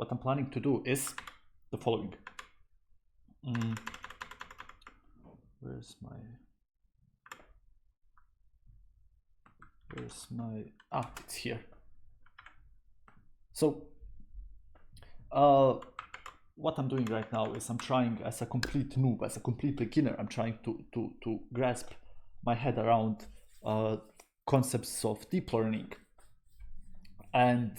what I'm planning to do is the following. Where's my, it's here. So what I'm doing right now is I'm trying, as a complete noob, as a complete beginner, I'm trying to grasp my head around concepts of deep learning. And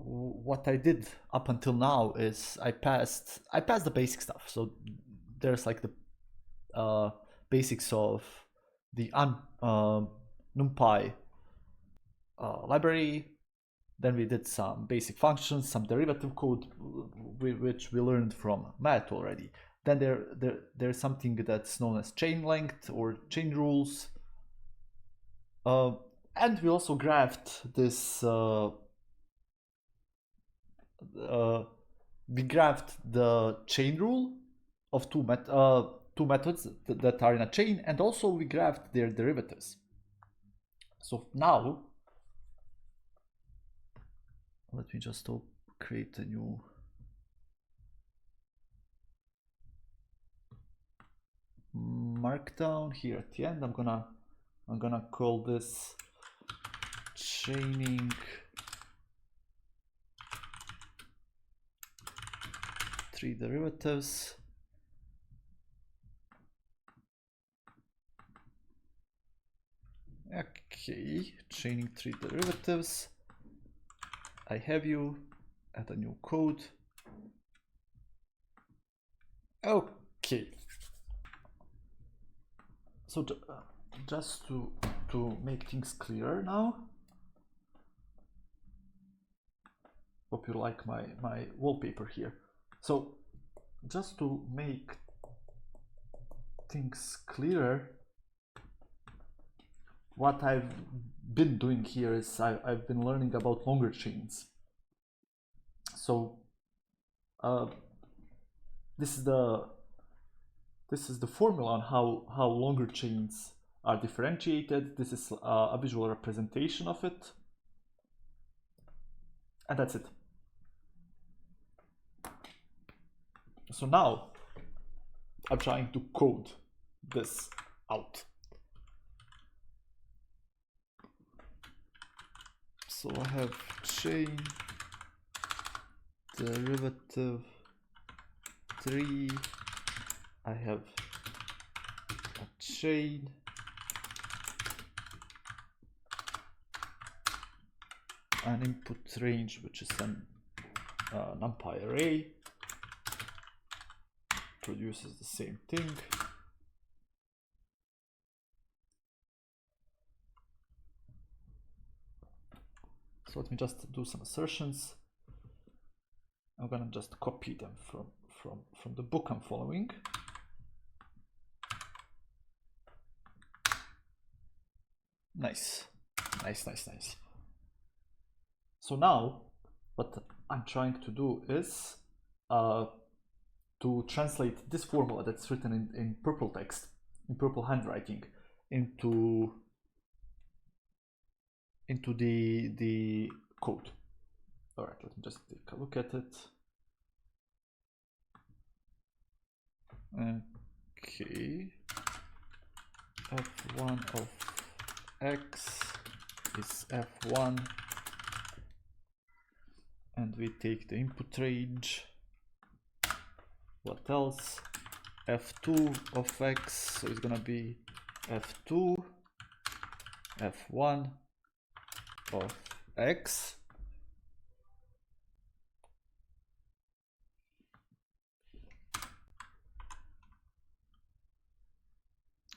what I did up until now is I passed the basic stuff. So there's like the basics of the NumPy library. Then we did some basic functions, some derivative code, which we learned from math already. Then there's something that's known as chain length or chain rules. And we also graphed this, we graphed the chain rule of two methods that are in a chain, and also we graphed their derivatives. So now, let me just create a new markdown here at the end. I'm gonna call this chaining three derivatives. Okay, chaining three derivatives. I have you add a new code. Okay. So just to make things clearer now. Hope you like my wallpaper here. So just to make things clearer, what I've been doing here is I've been learning about longer chains. So this is the formula on how longer chains are differentiated. This is a visual representation of it, and that's it. So now I'm trying to code this out. So I have chain derivative 3. I have a chain an input range, which is an NumPy array, produces the same thing. So let me just do some assertions. I'm gonna just copy them from the book I'm following. Nice. So now what I'm trying to do is to translate this formula that's written in purple text, in purple handwriting, into the code. All right, let me just take a look at it. Okay, f1 of x is f1, and we take the input range. What else? f2 of x, so it's gonna be f2, f1 of x.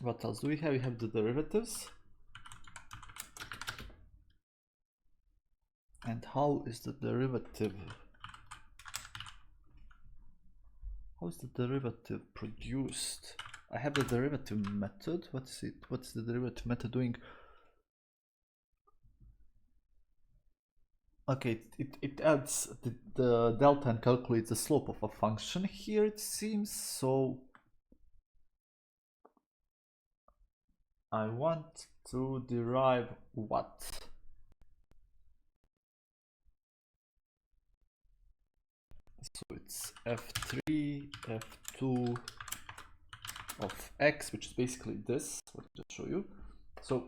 What else do we have? We have the derivatives. And how is the derivative? How is the derivative produced? I have the derivative method. What's it? What's the derivative method doing? Okay, it adds the delta and calculates the slope of a function here, it seems. So I want to derive what? So it's f3, f2 of x, which is basically this. Let me just show you. So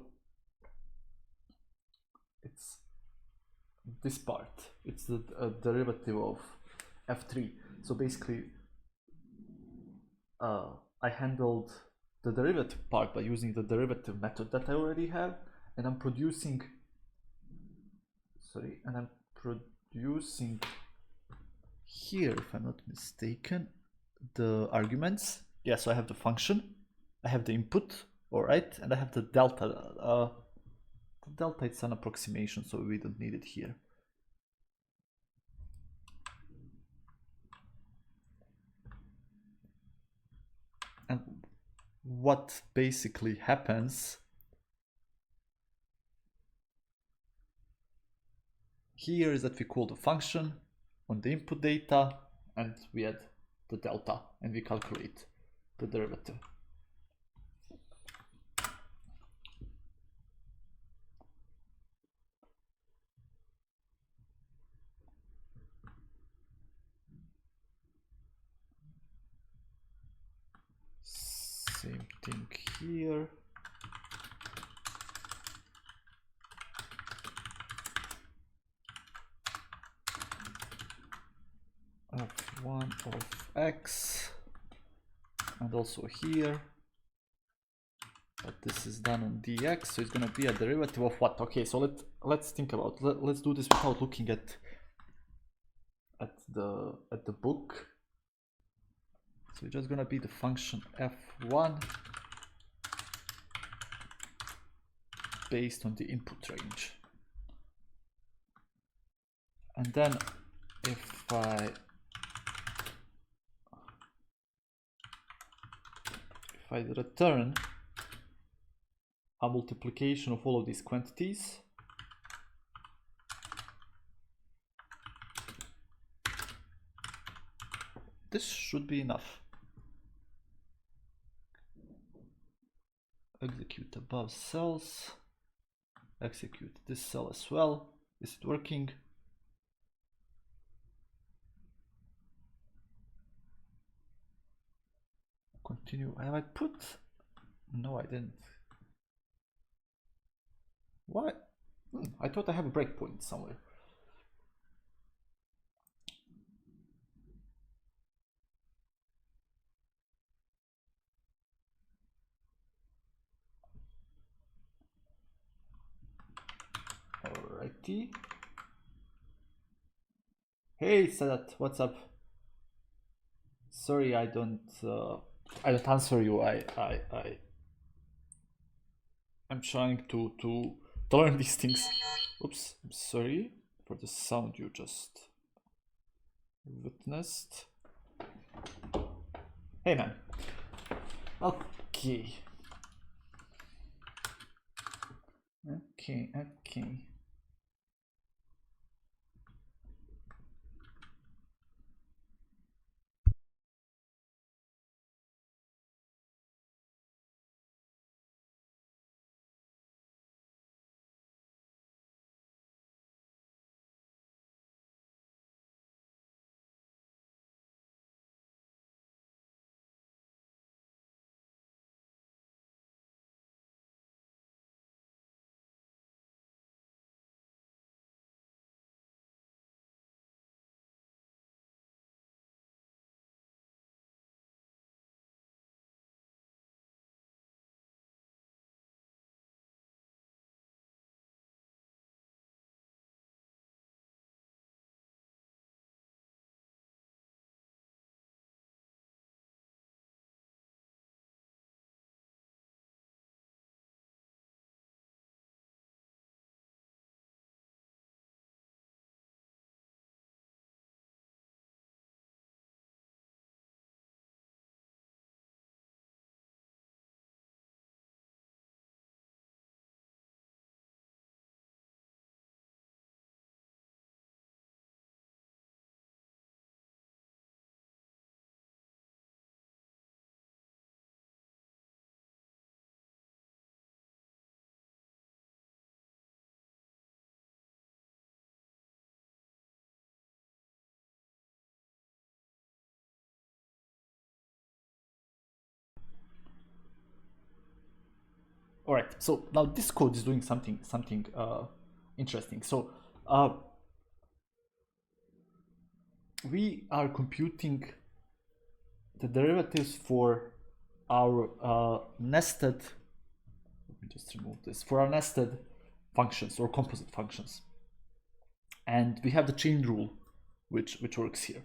it's this part. It's the derivative of f3. So basically, I handled the derivative part by using the derivative method that I already have, and I'm producing. Sorry, and I'm producing here, if I'm not mistaken, the arguments. Yeah, so I have the function, I have the input, all right, and I have the delta. The delta, it's an approximation, so we don't need it here. And what basically happens here is that we call the function on the input data, and we add the delta, and we calculate the derivative. Same thing here. F1 of x, and also here, but this is done on dx, so it's going to be a derivative of what? Okay, so let's think about let's do this without looking at the book. So it's just going to be the function f1 based on the input range, and then if I return a multiplication of all of these quantities, this should be enough. Execute above cells, execute this cell as well. Is it working? Continue. Have I put? No, I didn't. What? I thought I have a breakpoint somewhere. Alrighty. Hey Sadat, what's up? Sorry, I don't answer you. I'm trying to learn these things. Oops, I'm sorry for the sound you just witnessed. Hey man. Okay. Okay. All right, so now this code is doing something interesting. So we are computing the derivatives for our nested, let me just remove this, for our nested functions or composite functions. And we have the chain rule, which works here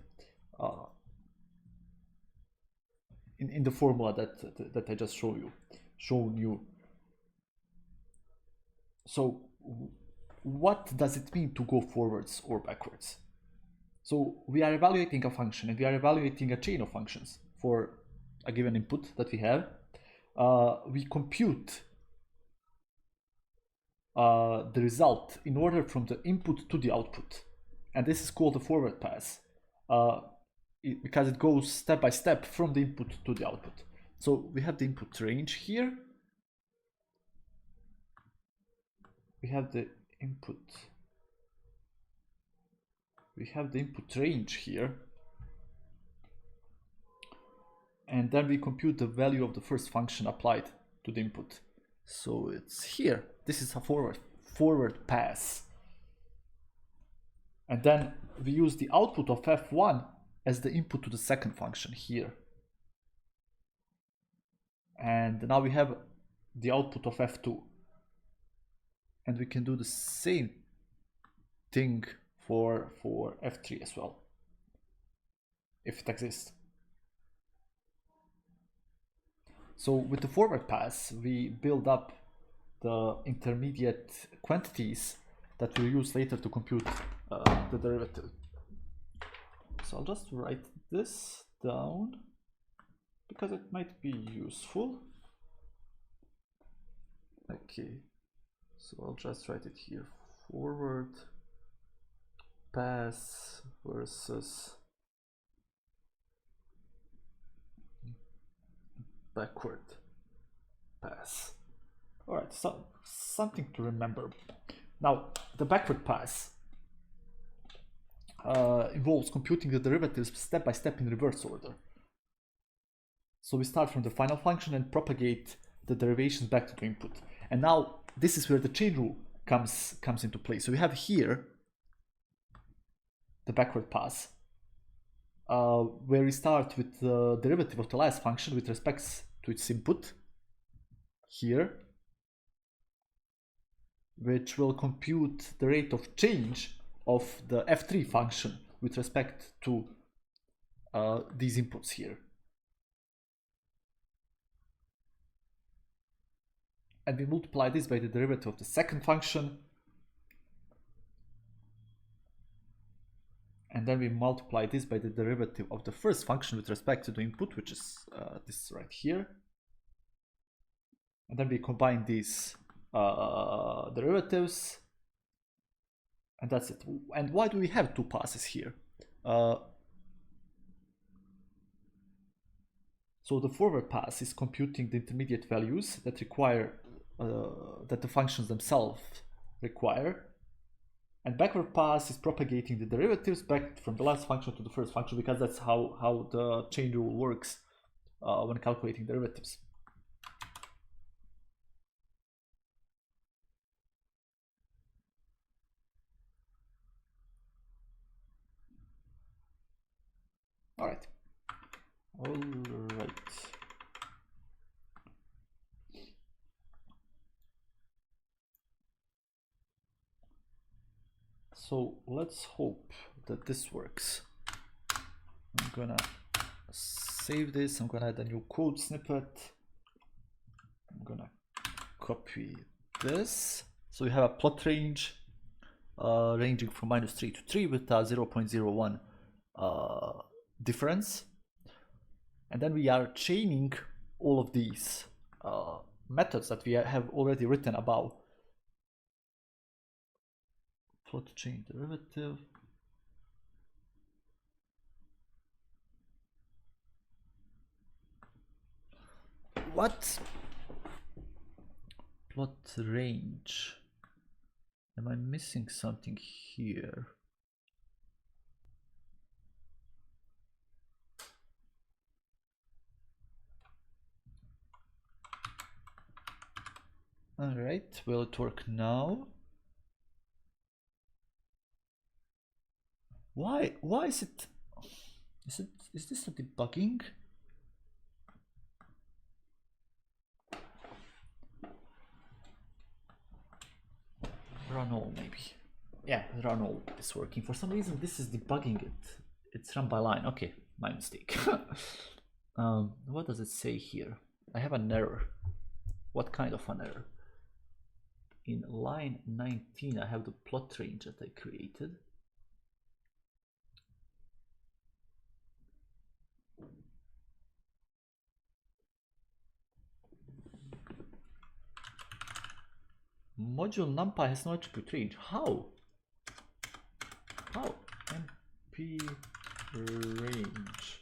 in the formula that I just shown you. So what does it mean to go forwards or backwards? So we are evaluating a function and we are evaluating a chain of functions for a given input that we have. We compute the result in order from the input to the output. And this is called the forward pass because it goes step by step from the input to the output. So we have the input range here. We have the input range here, and then we compute the value of the first function applied to the input. So it's here. This is a forward pass, and then we use the output of f1 as the input to the second function here, and now we have the output of f2, and we can do the same thing for f3 as well, if it exists. So with the forward pass, we build up the intermediate quantities that we'll use later to compute the derivative. So I'll just write this down because it might be useful. Okay, so I'll just write it here. Forward pass versus backward pass. All right, so something to remember. Now, the backward pass involves computing the derivatives step by step in reverse order. So we start from the final function and propagate the derivations back to the input. And now this is where the chain rule comes into play. So we have here the backward pass, where we start with the derivative of the last function with respect to its input here, which will compute the rate of change of the f3 function with respect to these inputs here. And we multiply this by the derivative of the second function, and then we multiply this by the derivative of the first function with respect to the input, which is this right here. And then we combine these derivatives, and that's it. And why do we have two passes here? So the forward pass is computing the intermediate values that require that the functions themselves require, and backward pass is propagating the derivatives back from the last function to the first function, because that's how the chain rule works when calculating derivatives. All right. So let's hope that this works. I'm gonna save this. I'm gonna add a new code snippet. I'm gonna copy this. So we have a plot range ranging from -3 to 3 with a 0.01 difference. And then we are chaining all of these methods that we have already written above. Plot chain derivative. What? Plot range. Am I missing something here? All right, will it work now? Why is it? Is this a debugging? Run all maybe. Yeah, run all is working. For some reason, this is debugging it. It's run by line. Okay, my mistake. What does it say here? I have an error. What kind of an error? In line 19, I have the plot range that I created. Module numpy has no attribute range. How? How? MP range.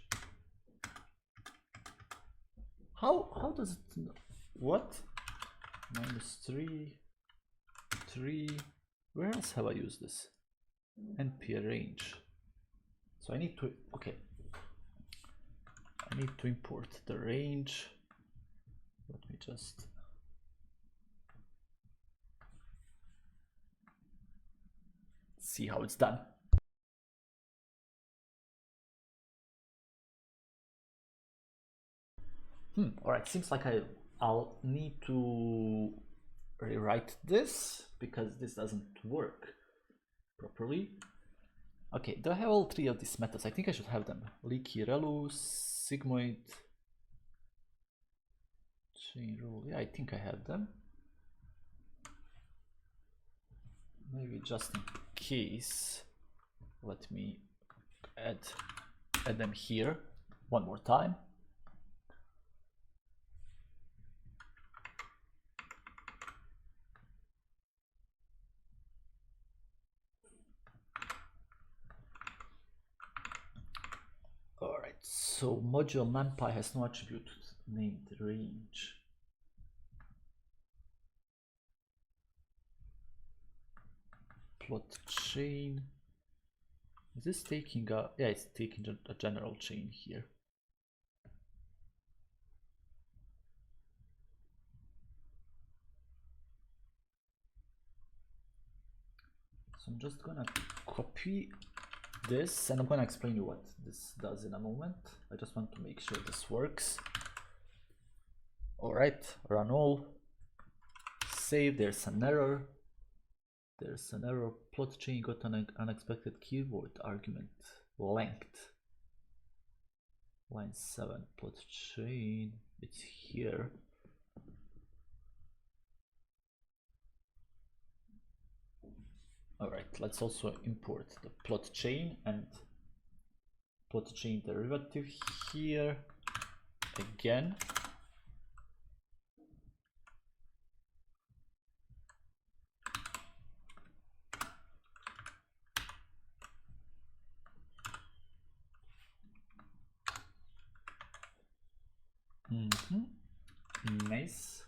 How does it? What? -3, 3. Where else have I used this? NP range. So I need to. Okay. I need to import the range. Let me just. See how it's done. All right, seems like I'll need to rewrite this because this doesn't work properly. Okay, do I have all three of these methods? I think I should have them. Leaky relu, sigmoid, chain rule. Yeah, I think I have them. Maybe just in case, let me add them here one more time. All right, so module numpy has no attribute named range. Plot chain. Is this taking a? Yeah, it's taking a general chain here. So I'm just gonna copy this and I'm gonna explain you what this does in a moment. I just want to make sure this works. All right, run all. Save. There's an error. There's an error. Plot chain got an unexpected keyword argument length. Line 7. Plot chain. It's here. All right, let's also import the plot chain and plot chain derivative here again. Nice.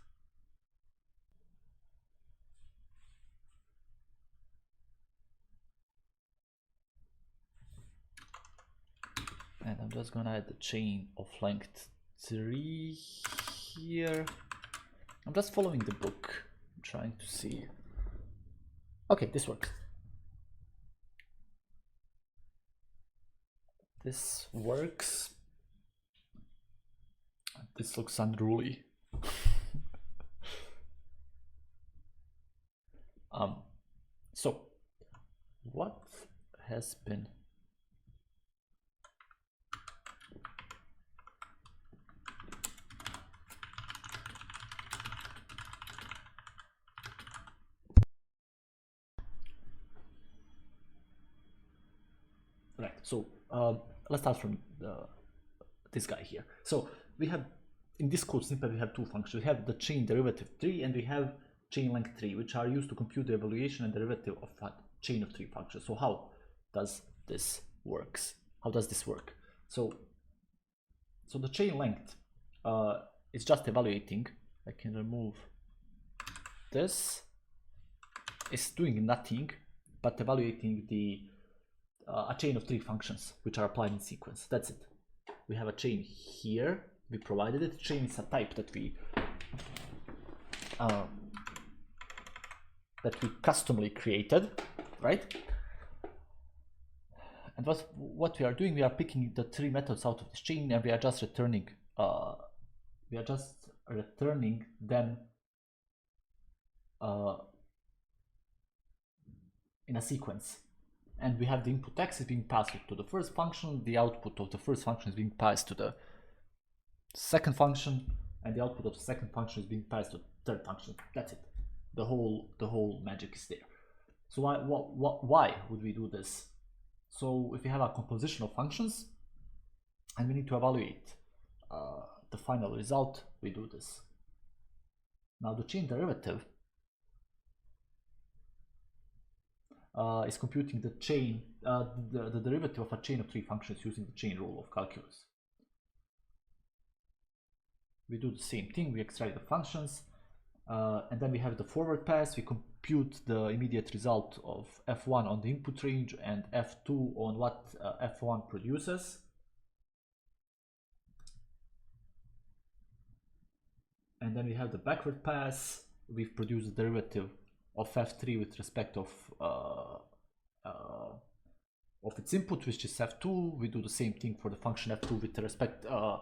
And I'm just gonna add the chain of length 3 here. I'm just following the book, I'm trying to see. Okay, this works. This works. This looks unruly. So what has been right? So let's start from this guy here. So we have in this code snippet we have two functions. We have the chain derivative 3 and we have chain length 3, which are used to compute the evaluation and derivative of a chain of 3 functions. So how does this works? How does this work? So the chain length is just evaluating. I can remove this. It's doing nothing but evaluating the a chain of 3 functions which are applied in sequence. That's it. We have a chain here. We provided it. Chain is a type that we that we customly created, right? And what we are doing, we are picking the 3 methods out of this chain, and we are just returning them in a sequence. And we have the input x is being passed to the first function, the output of the first function is being passed to the second function, and the output of the second function is being passed to the third function. That's it. The whole magic is there. So why would we do this? So if we have a composition of functions and we need to evaluate the final result, we do this. Now the chain derivative is computing the chain, the derivative of a chain of 3 functions using the chain rule of calculus. We do the same thing, we extract the functions, and then we have the forward pass. We compute the immediate result of f1 on the input range and f2 on what f1 produces. And then we have the backward pass. We've produced the derivative of f3 with respect of its input, which is f2. We do the same thing for the function f2 with respect to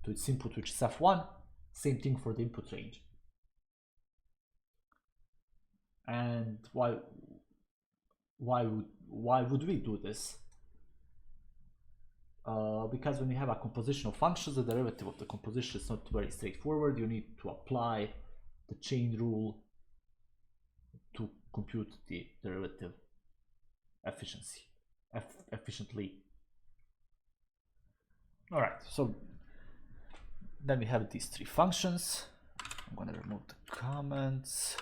its input, which is f1. Same thing for the input range. And why would we do this? Because when you have a composition of functions, the derivative of the composition is not very straightforward. You need to apply the chain rule to compute the derivative efficiently. All right, so then we have these 3 functions. I'm going to remove the comments.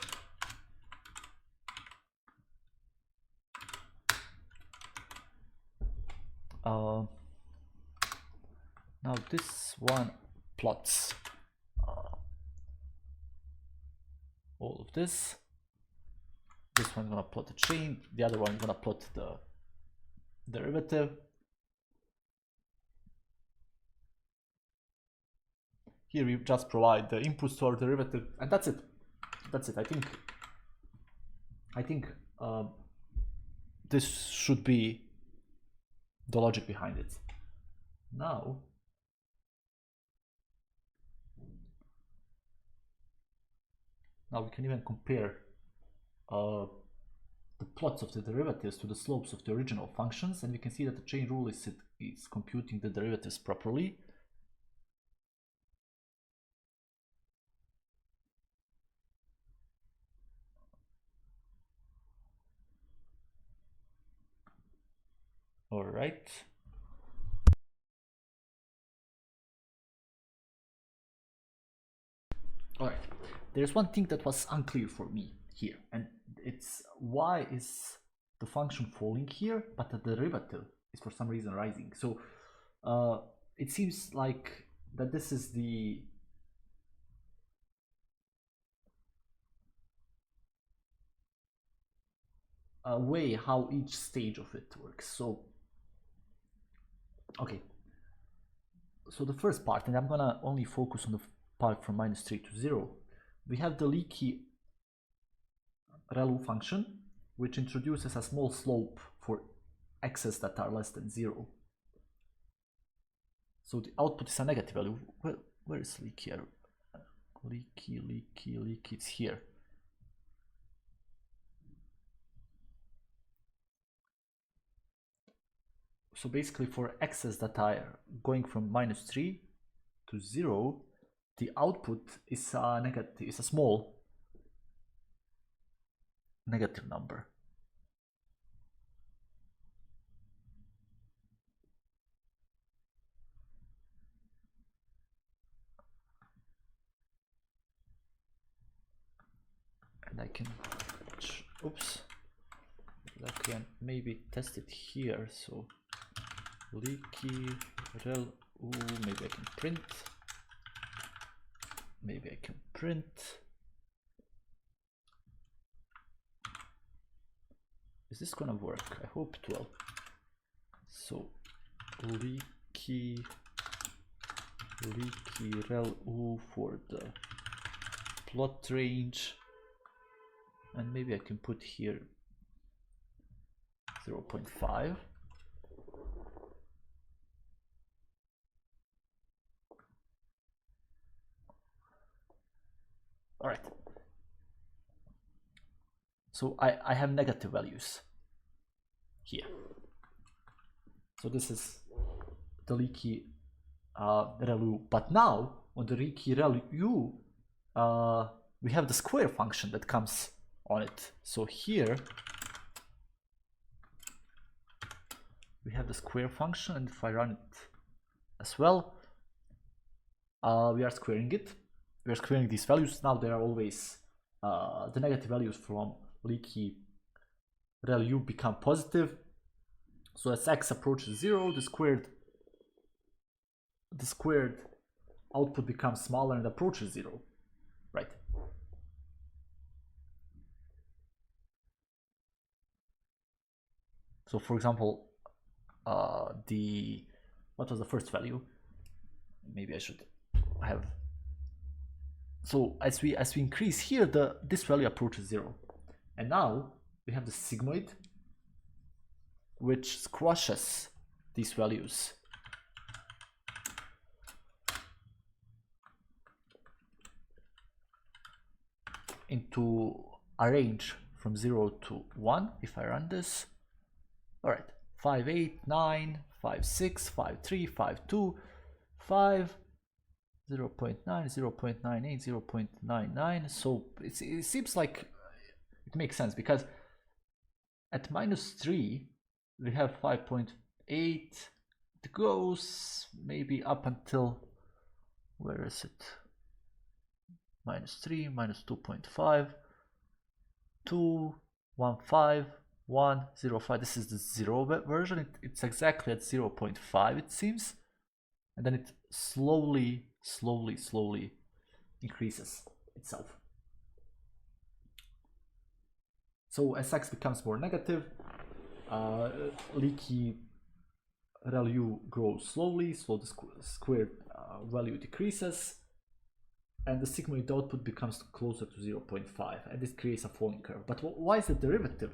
Now this one plots all of this. This one's gonna plot the chain, the other one is gonna plot the derivative. Here we just provide the inputs to our derivative, and that's it. That's it. I think this should be the logic behind it. Now we can even compare the plots of the derivatives to the slopes of the original functions, and we can see that the chain rule is computing the derivatives properly. All right. All right. There's one thing that was unclear for me here, and it's why is the function falling here, but the derivative is for some reason rising. So it seems like that this is the way how each stage of it works. So okay, so the first part, and I'm gonna only focus on the part from -3 to 0. We have the leaky ReLU function, which introduces a small slope for x's that are less than 0. So the output is a negative value. Well, where is leaky? Leaky, it's here. So basically for x's that are going from -3 to 0, the output is a negative, is a small negative number. And I can, oops, I can maybe test it here. So leaky rel, maybe I can print. Maybe I can print. Is this gonna work? I hope it will. So leaky rel for the plot range. and maybe I can put here 0.5. All right. So I have negative values here. So this is the leaky ReLU. But now on the leaky ReLU, we have the square function that comes on it. So here we have the square function, and if I run it as well, we are squaring it. We are squaring these values. Now there are always the negative values from leaky ReLU become positive. So as x approaches 0, the squared output becomes smaller and approaches 0, right? So for example, what was the first value? Maybe I should have. So as we increase here, this value approaches 0, and now we have the sigmoid, which squashes these values into a range from 0 to 1. If I run this, all right, 5, 8, 9, 5, 6, 5, 3, 5, 2, 5, 0.9, 0.98, 0.99. So it seems like it makes sense, because at -3 we have 5.8. It goes maybe up until, where is it? -3, -2.5, 2, 1, 5, 1, 0, 5. This is the 0 version. It's exactly at 0.5, it seems, and then it slowly increases itself. So as x becomes more negative, leaky ReLU grows slowly, so the squared value decreases, and the sigmoid output becomes closer to 0.5, and this creates a falling curve. But why is the derivative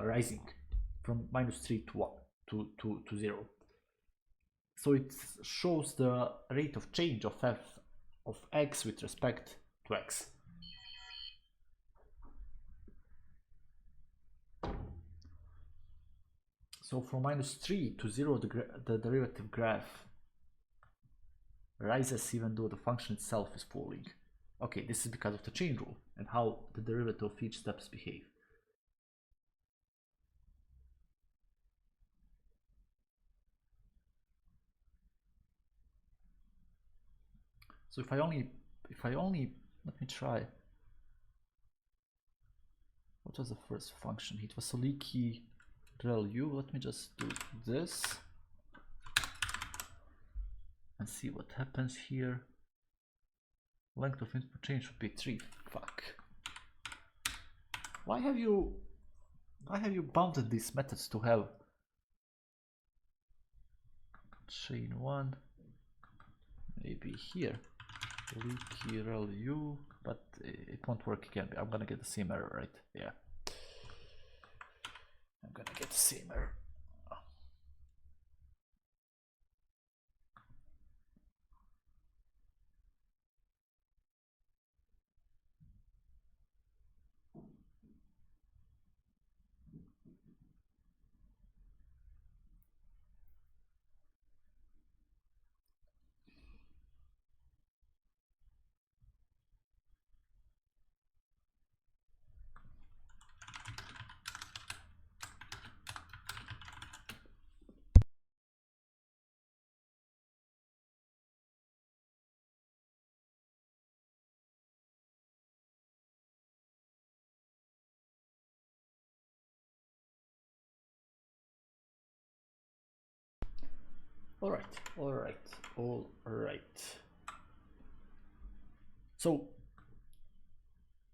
rising from -3 to 1 to 0? So it shows the rate of change of f of x with respect to x. So from -3 to 0, the derivative graph rises even though the function itself is falling. Okay, this is because of the chain rule and how the derivative of each steps behave. So if I only, let me try. What was the first function? It was a leaky ReLU. Let me just do this and see what happens here. Length of input change should be 3. Fuck. Why have you bounded these methods to have chain 1? Maybe here. Leaky ReLU, but it won't work again. I'm gonna get the same error, right? Yeah. I'm gonna get the same error. All right. So,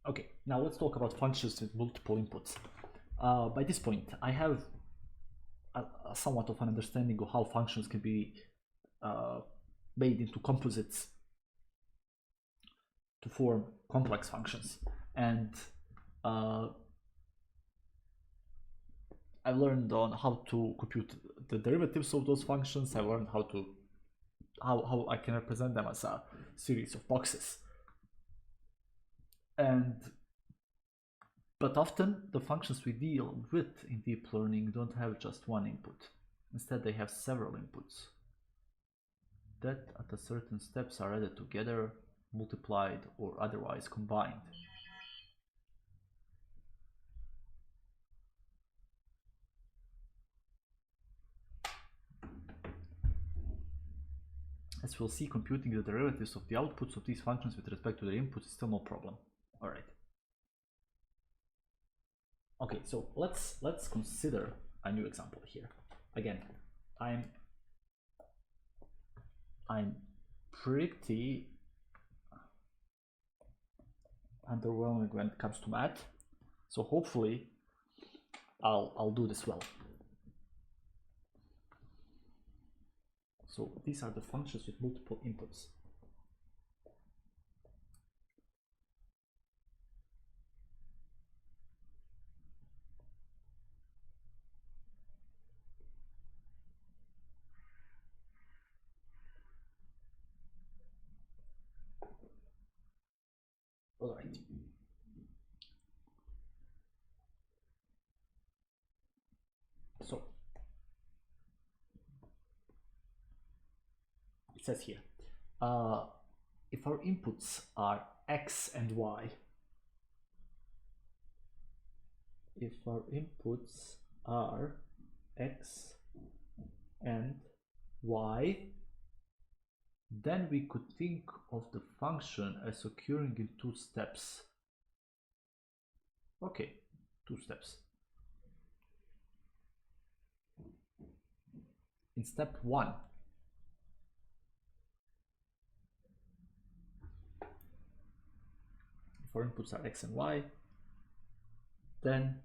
okay, now let's talk about functions with multiple inputs. By this point, I have a somewhat of an understanding of how functions can be made into composites to form complex functions. And I learned on how to compute the derivatives of those functions. I learned how I can represent them as a series of boxes. But often the functions we deal with in deep learning don't have just one input. Instead, they have several inputs that at a certain steps are added together, multiplied, or otherwise combined. As we'll see, computing the derivatives of the outputs of these functions with respect to their inputs is still no problem. All right. Okay, so let's consider a new example here. Again, I'm pretty underwhelming when it comes to math, so hopefully I'll do this well. So these are the functions with multiple inputs. All right. So it says here, if our inputs are x and y, if our inputs are x and y, then we could think of the function as occurring in two steps. Okay, two steps. In step 1, if our inputs are x and y, then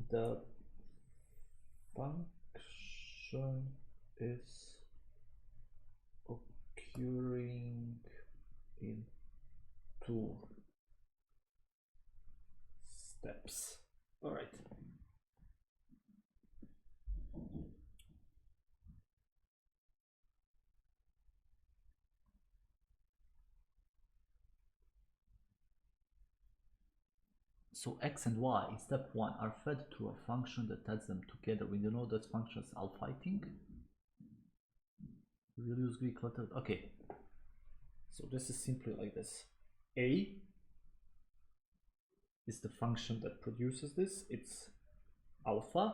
the function is occurring in two steps. All right. So x and y in step 1 are fed through a function that adds them together. We know that function is alpha, I think. We will use Greek letter. Okay. So this is simply like this. A is the function that produces this. It's alpha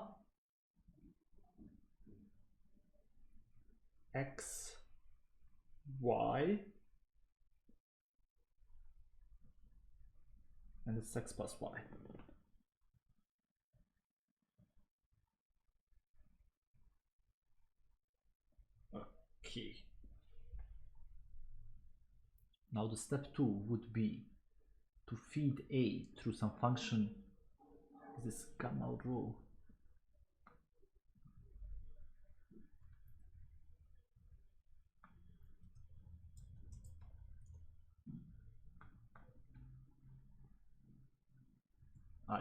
x y, and it's x plus y. Okay. Now the step 2 would be to feed A through some function. Is this gamma rho?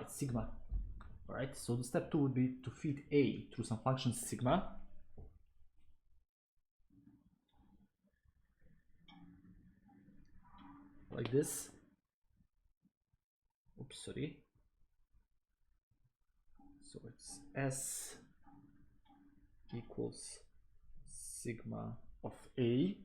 It's sigma. All right, so the step 2 would be to feed A through some function sigma. Like this. Oops, sorry. So it's S equals sigma of A.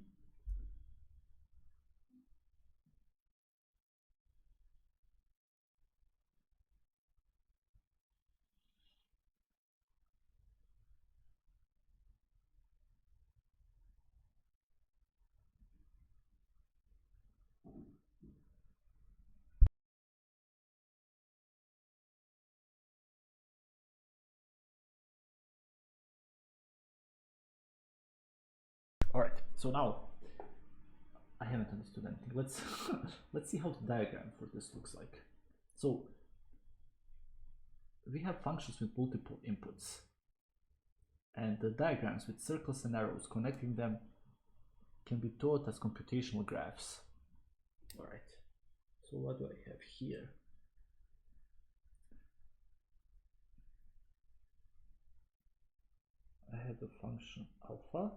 All right, so now I haven't understood anything. Let's let's see how the diagram for this looks like. So we have functions with multiple inputs, and the diagrams with circles and arrows connecting them can be taught as computational graphs. All right. So what do I have here? I have the function alpha,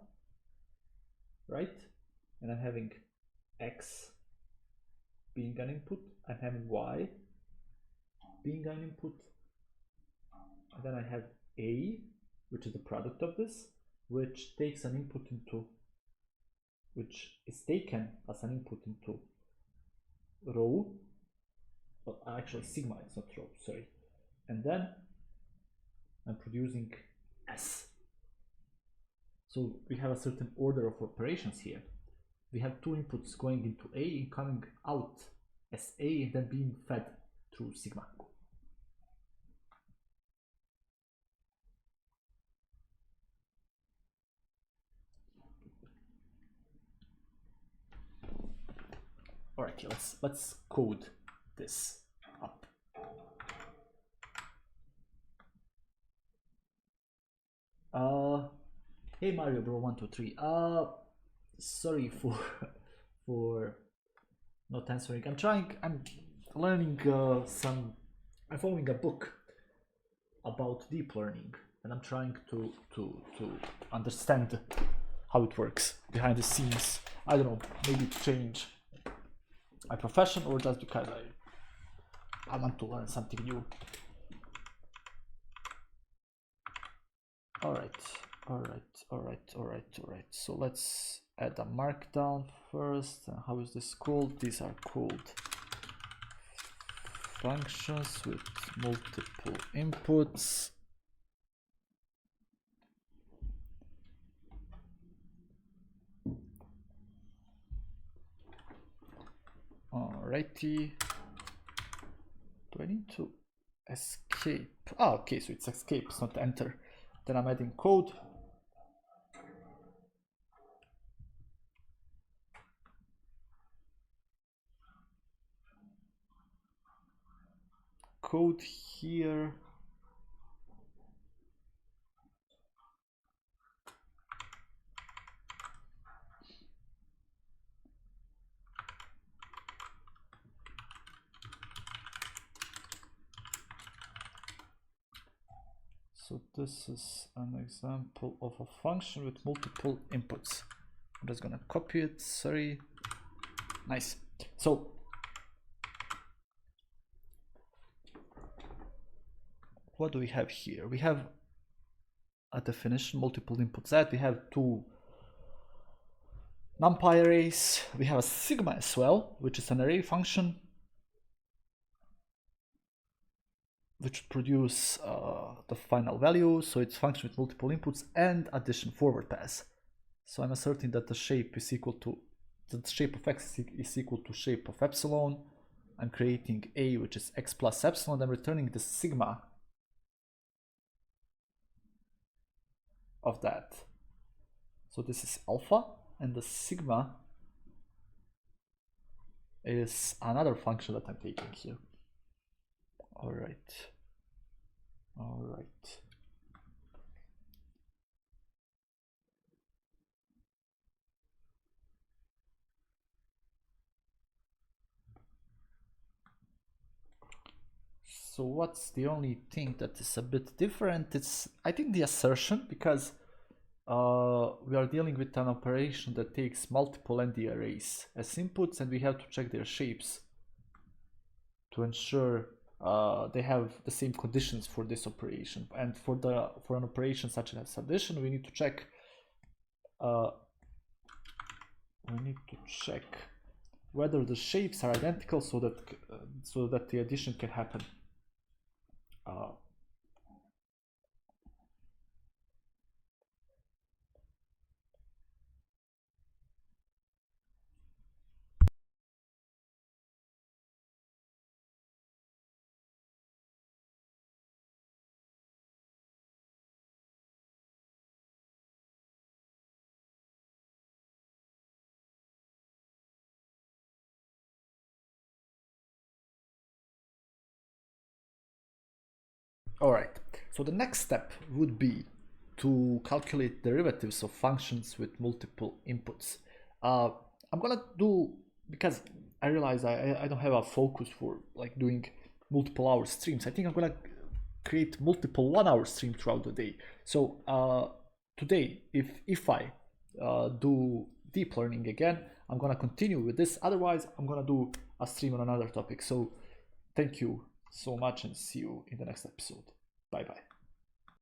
right? And I'm having x being an input. I'm having y being an input. And then I have a, which is the product of this, which takes an input into, which is taken as an input into row, but actually sigma, it's not row, sorry. And then I'm producing s. So we have a certain order of operations here. We have two inputs going into A and coming out as A and then being fed through sigma. Alright, let's code this up. Hey Mario Bro 123. Sorry for not answering. I'm learning I'm following a book about deep learning, and I'm trying to understand how it works behind the scenes. I don't know, maybe change my profession or just because I want to learn something new. All right. So let's add a markdown first. How is this called? These are called functions with multiple inputs. Alrighty. Do I need to escape? Oh, okay, so it's escape, it's not enter. Then I'm adding code. Code here. So this is an example of a function with multiple inputs. I'm just gonna copy it, sorry. Nice. So what do we have here? We have a definition, multiple input set. We have two numpy arrays. We have a sigma as well, which is an array function which produce the final value. So it's function with multiple inputs and addition forward pass. So I'm asserting that the shape is equal to, the shape of x is equal to shape of epsilon. I'm creating a, which is x plus epsilon. I'm returning the sigma of that. So this is alpha, and the sigma is another function that I'm taking here. All right. So what's the only thing that is a bit different? It's, I think, the assertion, because we are dealing with an operation that takes multiple ND arrays as inputs, and we have to check their shapes to ensure they have the same conditions for this operation. And for an operation such as addition, we need to check whether the shapes are identical, so that the addition can happen. All right, so the next step would be to calculate derivatives of functions with multiple inputs. I'm gonna do, because I realized I don't have a focus for like doing multiple hour streams. I think I'm gonna create multiple 1 hour streams throughout the day. So today, if I do deep learning again, I'm gonna continue with this. Otherwise, I'm gonna do a stream on another topic. So thank you so much and see you in the next episode. Bye bye.